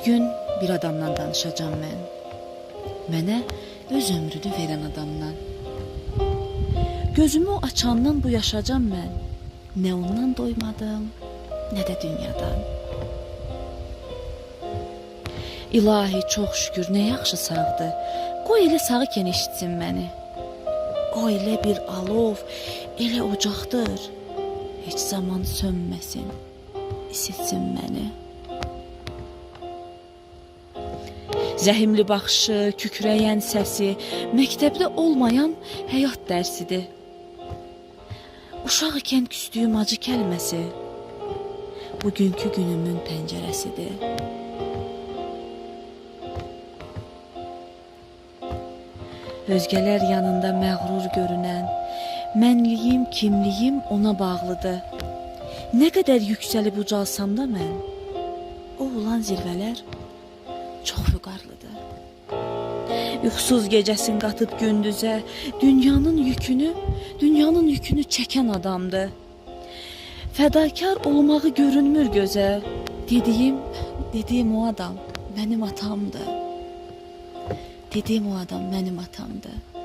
Bugün bir adamdan danışacağım mən. Mənə öz ömrünü verən adamdan. Gözümü açandan bu yaşayacağım mən. Nə ondan doymadım, nə də dünyadan. İlahi, çox şükür, nə yaxşı sağdı. Qoy elə sağ ikən eşitsin məni. O elə bir alov, elə ocaqdır. Heç zaman sönməsin, isitsin məni. Zəhimli baxışı, kükrəyən səsi, məktəbdə olmayan həyat dərsidir. Uşaq ikən küstüyüm acı kəlməsi, bugünkü günümün pəncərəsidir. Özgələr yanında məğrur görünən, mənliyim, kimliyim ona bağlıdır. Nə qədər yüksəlib ucalsam da mən, o olan zirvələr çox vüqarlıdır. Yuxusuz gecəsin qatıb gündüzə, dünyanın yükünü çəkən adamdır. Fədakar olmağı görünmür gözə, dediyim o adam mənim atamdır. Dediyim o adam mənim atamdır.